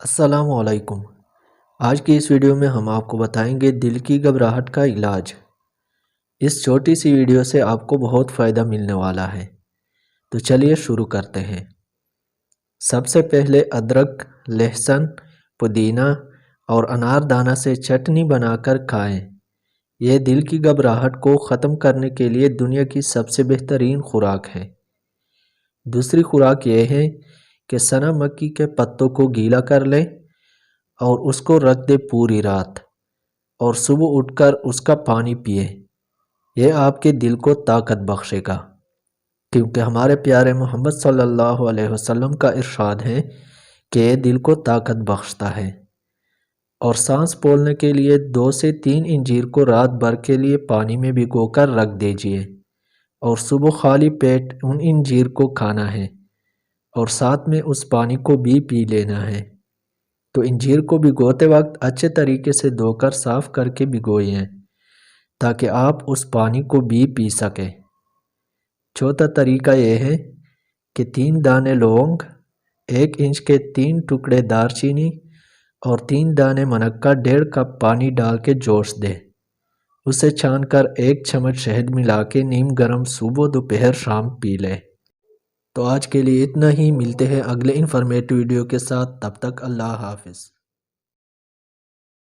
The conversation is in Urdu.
السلام علیکم۔ آج کی اس ویڈیو میں ہم آپ کو بتائیں گے دل کی گھبراہٹ کا علاج۔ اس چھوٹی سی ویڈیو سے آپ کو بہت فائدہ ملنے والا ہے، تو چلیے شروع کرتے ہیں۔ سب سے پہلے ادرک، لہسن، پودینہ اور انار دانہ سے چٹنی بنا کر کھائیں۔ یہ دل کی گھبراہٹ کو ختم کرنے کے لیے دنیا کی سب سے بہترین خوراک ہے۔ دوسری خوراک یہ ہے کہ سنا مکی کے پتوں کو گیلا کر لیں اور اس کو رکھ دیں پوری رات، اور صبح اٹھ کر اس کا پانی پیئیں۔ یہ آپ کے دل کو طاقت بخشے گا، کیونکہ ہمارے پیارے محمد صلی اللہ علیہ وسلم کا ارشاد ہے کہ یہ دل کو طاقت بخشتا ہے۔ اور سانس پھولنے کے لیے 2 سے 3 انجیر کو رات بھر کے لیے پانی میں بھگو کر رکھ دیجئے، اور صبح خالی پیٹ ان انجیر کو کھانا ہے، اور ساتھ میں اس پانی کو بھی پی لینا ہے۔ تو انجیر کو بھگوتے وقت اچھے طریقے سے دھو کر صاف کر کے بھگوئیں، تاکہ آپ اس پانی کو بھی پی سکیں۔ چوتھا طریقہ یہ ہے کہ 3 دانے لونگ، 1 انچ کے 3 ٹکڑے دار چینی اور 3 دانے منقہ 1.5 کپ پانی ڈال کے جوش دیں۔ اسے چھان کر 1 چمچ شہد ملا کے نیم گرم صبح، دوپہر، شام پی لیں۔ تو آج کے لیے اتنا ہی، ملتے ہیں اگلے انفارمیٹو ویڈیو کے ساتھ، تب تک اللہ حافظ۔